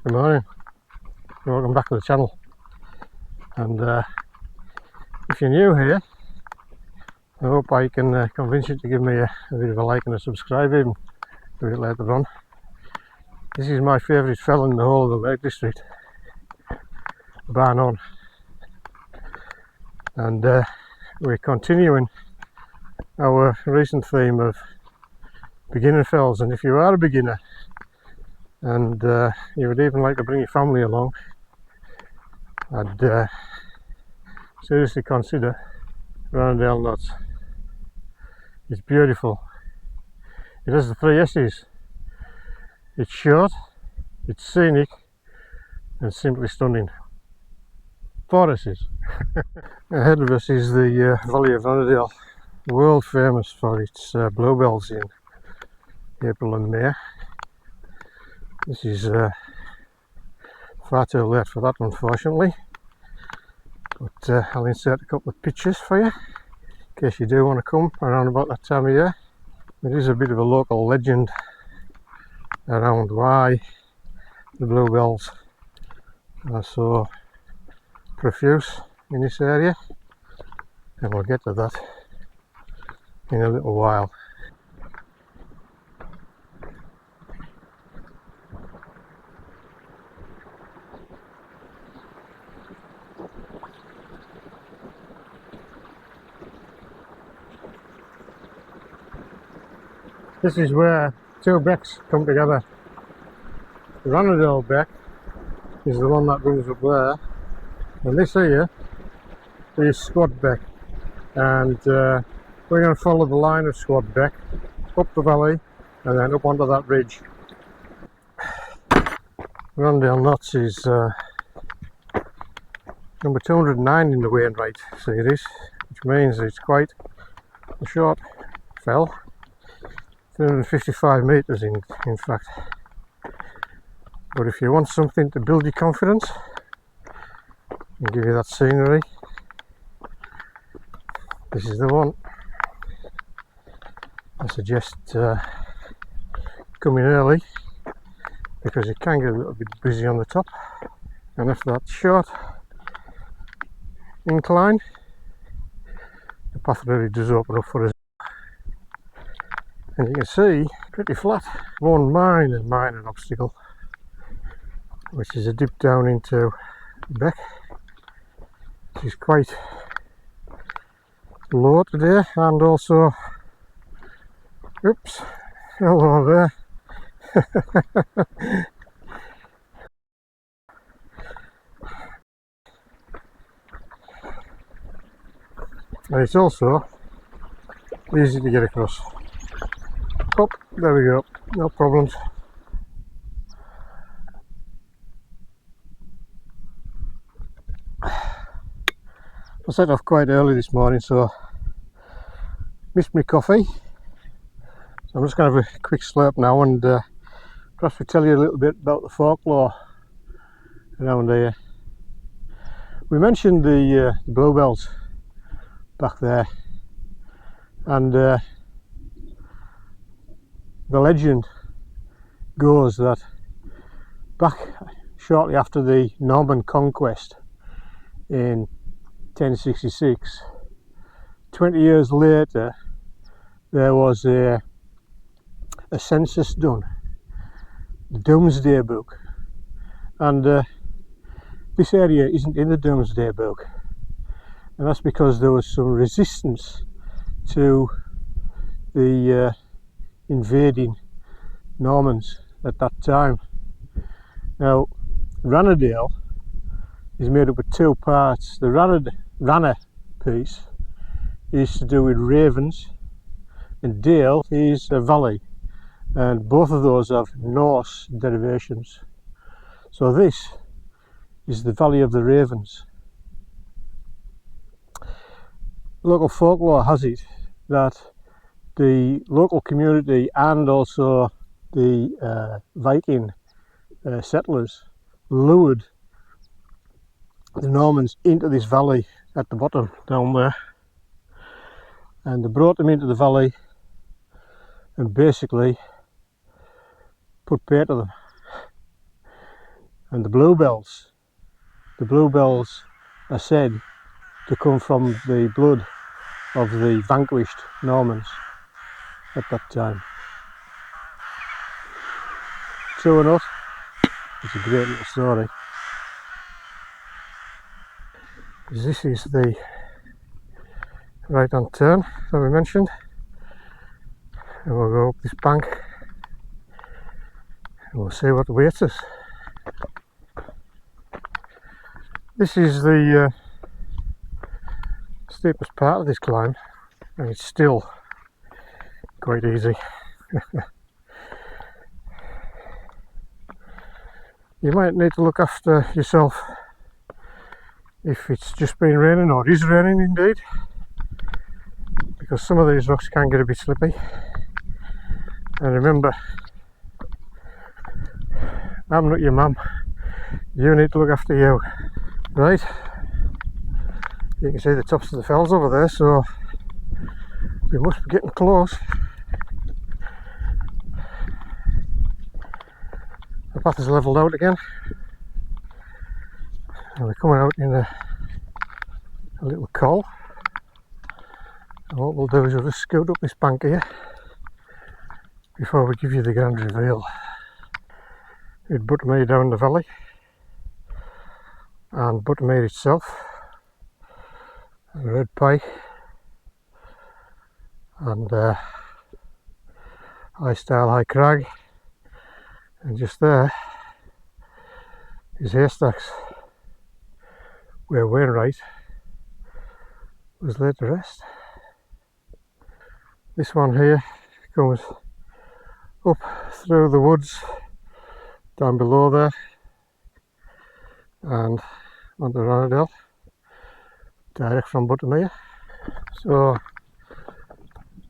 Good morning, welcome back to the channel. And if you're new here, I hope I can convince you to give me a bit of a like and a subscribe even a bit later on. This is my favourite fell in the whole of the Lake District, bar none. And we're continuing our recent theme of beginner fells, and if you are a beginner and you would even like to bring your family along, I'd seriously consider Ramble Knots. It's beautiful. It has the three S's. It's short, it's scenic, and simply stunning. 4 S's. Ahead of us is the Valley of Rannerdale, world famous for its bluebells in April and May. This is far too late for that, unfortunately, but I'll insert a couple of pictures for you in case you do want to come around about that time of year. It is a bit of a local legend around why the bluebells are so profuse in this area, and we'll get to that in a little while. This is where two becks come together. The Rannerdale beck is the one that runs up there, and this here is Squad Beck, and we're going to follow the line of Squad Beck up the valley and then up onto that ridge. Ramble Knots is number 209 in the Wainwright series, which means it's quite a short fell. 355 metres in fact. But if you want something to build your confidence and give you that scenery, this is the one. I suggest coming early because it can get a little bit busy on the top, and after that short incline the path really does open up for us. And you can see, pretty flat. One minor obstacle, which is a dip down into the beck, which is quite low today, and also, oops, hello there. And it's also easy to get across. Oh, there we go, no problems. I set off quite early this morning, so missed my coffee. So I'm just going to have a quick slurp now, and perhaps we tell you a little bit about the folklore around here. We mentioned the bluebells back there, and the legend goes that back shortly after the Norman conquest in 1066, 20 years later, there was a census done, the Domesday Book, and this area isn't in the Domesday Book, and that's because there was some resistance to the invading Normans at that time. Now, Rannerdale is made up of two parts. The Ranner piece is to do with ravens, and Dale is a valley, and both of those have Norse derivations. So this is the Valley of the Ravens. Local folklore has it that the local community and also the Viking settlers lured the Normans into this valley at the bottom down there, and they brought them into the valley and basically put pay to them. And the bluebells are said to come from the blood of the vanquished Normans at that time. True or not, it's a great little story. This is the right hand turn that we mentioned, and we'll go up this bank and we'll see what awaits us. This is the steepest part of this climb, and it's still quite easy. You might need to look after yourself if it's just been raining, or is raining indeed, because some of these rocks can get a bit slippy. And remember, I'm not your mum, you need to look after you. Right, you can see the tops of the fells over there, so we must be getting close. The path is levelled out again, and we're coming out in a little col. And what we'll do is we'll just scoot up this bank here before we give you the grand reveal. We'd Buttermere down the valley, and Buttermere itself, and Red Pike, and High Style High Crag, and just there is Haystacks, where Wainwright was laid to rest. This one here comes up through the woods down below there and onto Ronadale, direct from Buttermere. So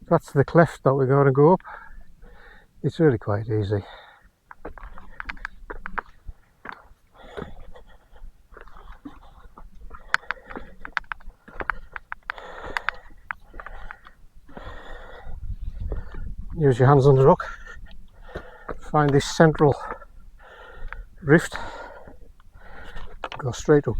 that's the cleft that we're going to go up. It's really quite easy. Use your hands on the rock, find this central rift, go straight up.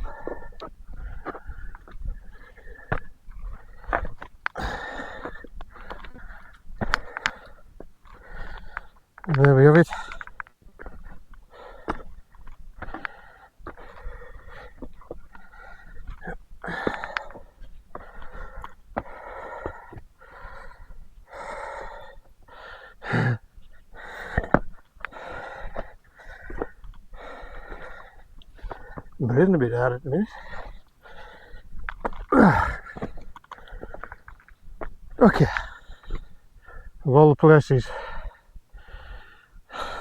And there we have it. I'm breathing a bit hard at the minute. Okay, of all the places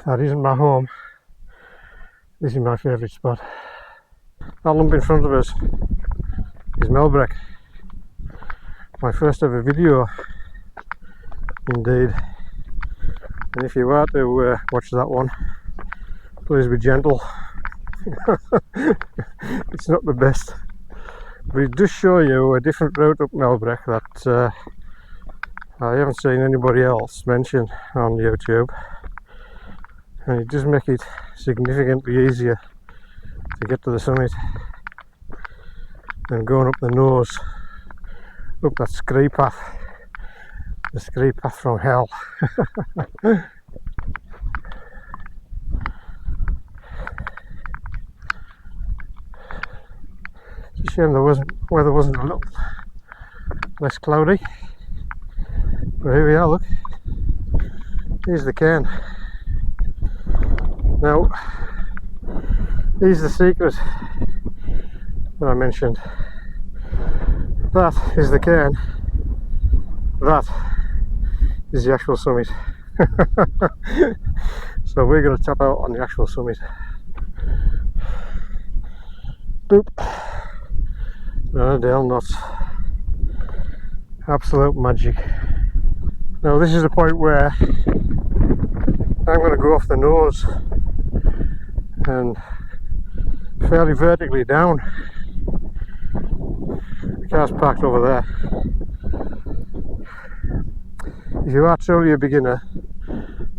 that isn't my home, this is my favourite spot. That lump in front of us is Melbreck, my first ever video indeed. And if you were to watch that one, please be gentle. It's not the best, but it does show you a different route up Melbreck that I haven't seen anybody else mention on YouTube, and it does make it significantly easier to get to the summit than going up the nose, up that scree path, the scree path from hell. It's a shame the weather wasn't a little less cloudy, but here we are, look, here's the cairn. Now, here's the secret that I mentioned. That is the cairn, that is the actual summit. So we're going to tap out on the actual summit. Boop. Ronadale knots. Absolute magic. Now this is the point where I'm going to go off the nose and fairly vertically down. The car's parked over there. If you are truly a beginner,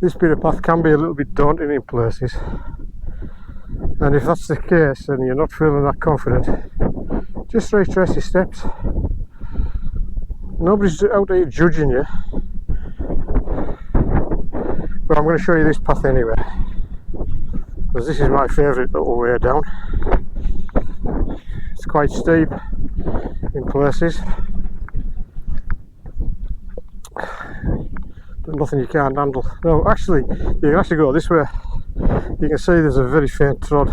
this bit of path can be a little bit daunting in places, And if that's the case and you're not feeling that confident, just retrace your steps. Nobody's out there judging you, but I'm going to show you this path anyway, because this is my favourite little way down. It's quite steep in places, but nothing you can't handle. No, actually, you can actually go this way. You can see there's a very faint trod,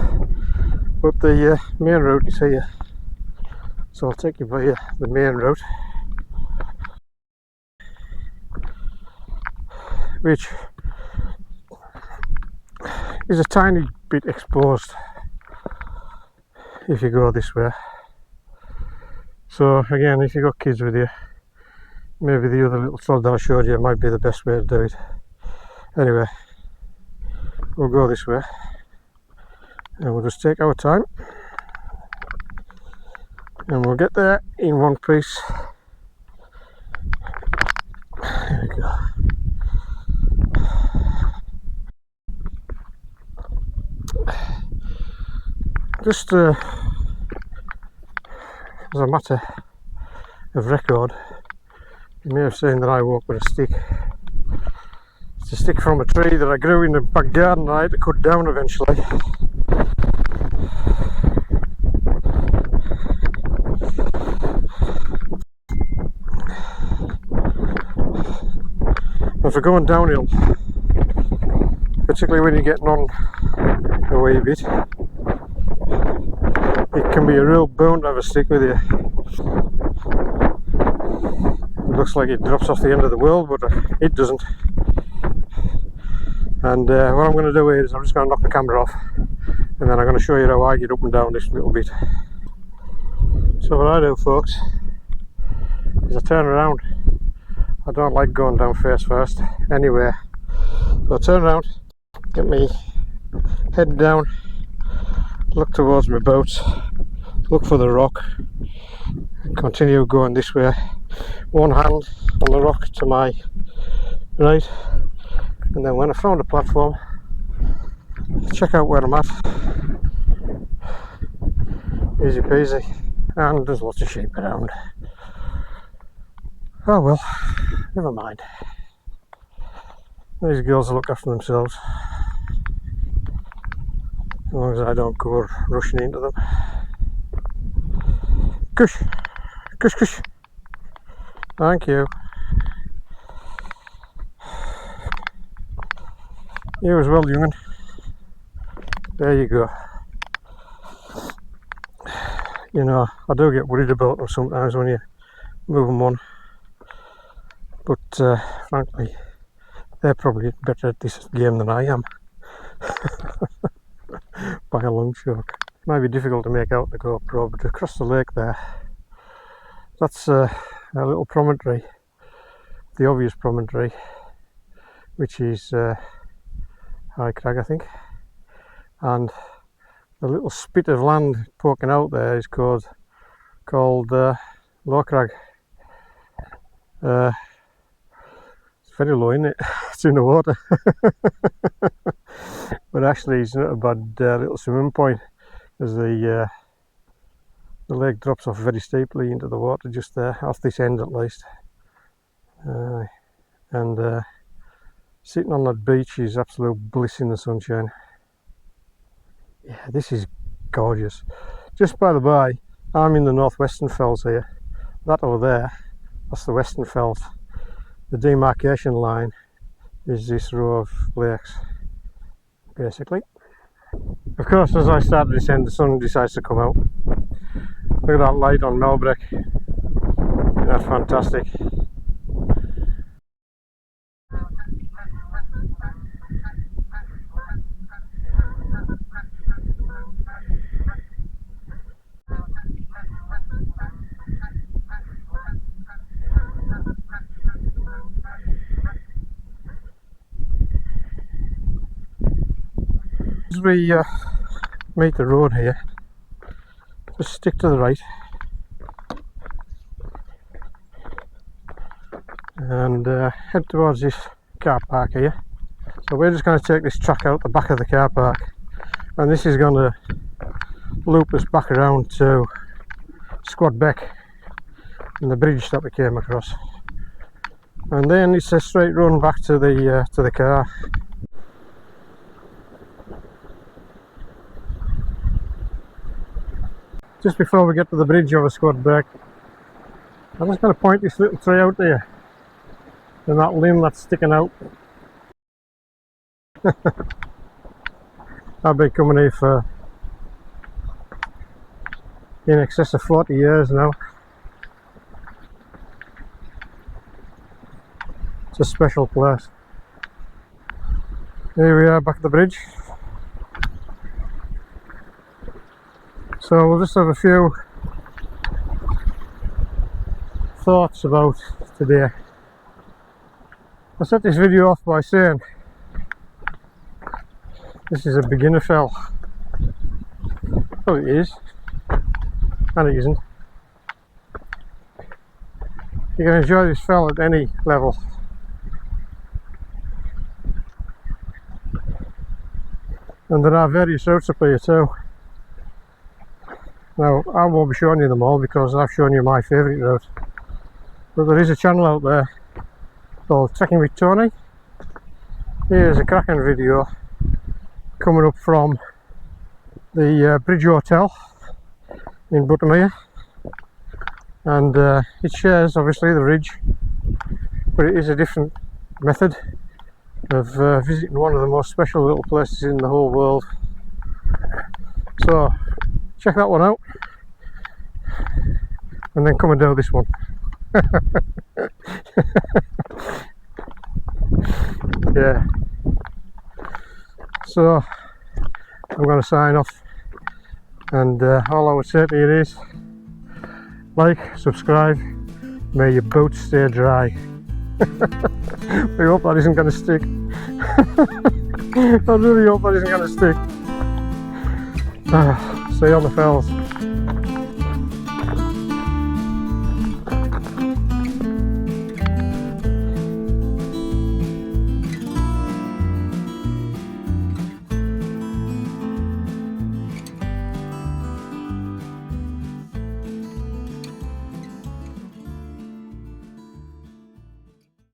but the main route is here. So I'll take you by the main route, which is a tiny bit exposed if you go this way. So again, if you've got kids with you, maybe the other little trod that I showed you might be the best way to do it. Anyway, we'll go this way and we'll just take our time and we'll get there in one piece. There we go. Just as a matter of record, you may have seen that I walk with a stick. It's a stick from a tree that I grew in the back garden that I had to cut down eventually. And for going downhill, particularly when you're getting on a wee bit, it can be a real boon to have a stick with you. It looks like it drops off the end of the world, but it doesn't. And what I'm going to do is I'm just going to knock the camera off, and then I'm going to show you how I get up and down this little bit. So what I do, folks, is I turn around. I don't like going down face first anyway. So I turn around, get me head down, look towards my boat, look for the rock, and continue going this way. One hand on the rock to my right, and then when I found a platform, check out where I'm at. Easy peasy, and there's lots of sheep around. Oh well, never mind. These girls will look after themselves, as long as I don't go rushing into them. Kush! Kush, kush! Thank you. You as well, young'un. There you go. You know, I do get worried about them sometimes when you move them on. But frankly, they're probably better at this game than I am. By a long shot. It might be difficult to make out the GoPro, but across the lake there, that's a little promontory, the obvious promontory, which is High Crag, I think. And the little spit of land poking out there is called Low Crag. It's very low, isn't it? It's in the water. But actually it's not a bad little swimming point, as the lake drops off very steeply into the water just there, off this end at least. And sitting on that beach is absolute bliss in the sunshine. Yeah, this is gorgeous. Just by the by, I'm in the North-western fells here. That over there, that's the Western Fells. The demarcation line is this row of lakes, basically. Of course, as I start to descend, the sun decides to come out. Look at that light on Melbreck. Isn't that fantastic? As we meet the road here, just stick to the right and head towards this car park here. So we're just going to take this track out the back of the car park and this is going to loop us back around to Squad Beck and the bridge that we came across, and then it's a straight run back to the car. Just before we get to the bridge over Squad Beck, I'm just going to point this little tree out there and that limb that's sticking out. I've been coming here for in excess of 40 years now. It's a special place. Here we are back at the bridge. So we'll just have a few thoughts about today. I set this video off by saying this is a beginner fell. Oh, it is, and it isn't. You can enjoy this fell at any level. And there are various routes up here too. Now, I won't be showing you them all because I've shown you my favourite route. But there is a channel out there called Trekking with Tony. Here's a cracking video coming up from the Bridge Hotel in Buttermere. And it shares obviously the ridge, but it is a different method of visiting one of the most special little places in the whole world. So check that one out and then come and do this one. Yeah, so I'm going to sign off, and all I would say to you is like, subscribe, may your boots stay dry. I hope that isn't going to stick. I really hope that isn't going to stick. See you on the fells.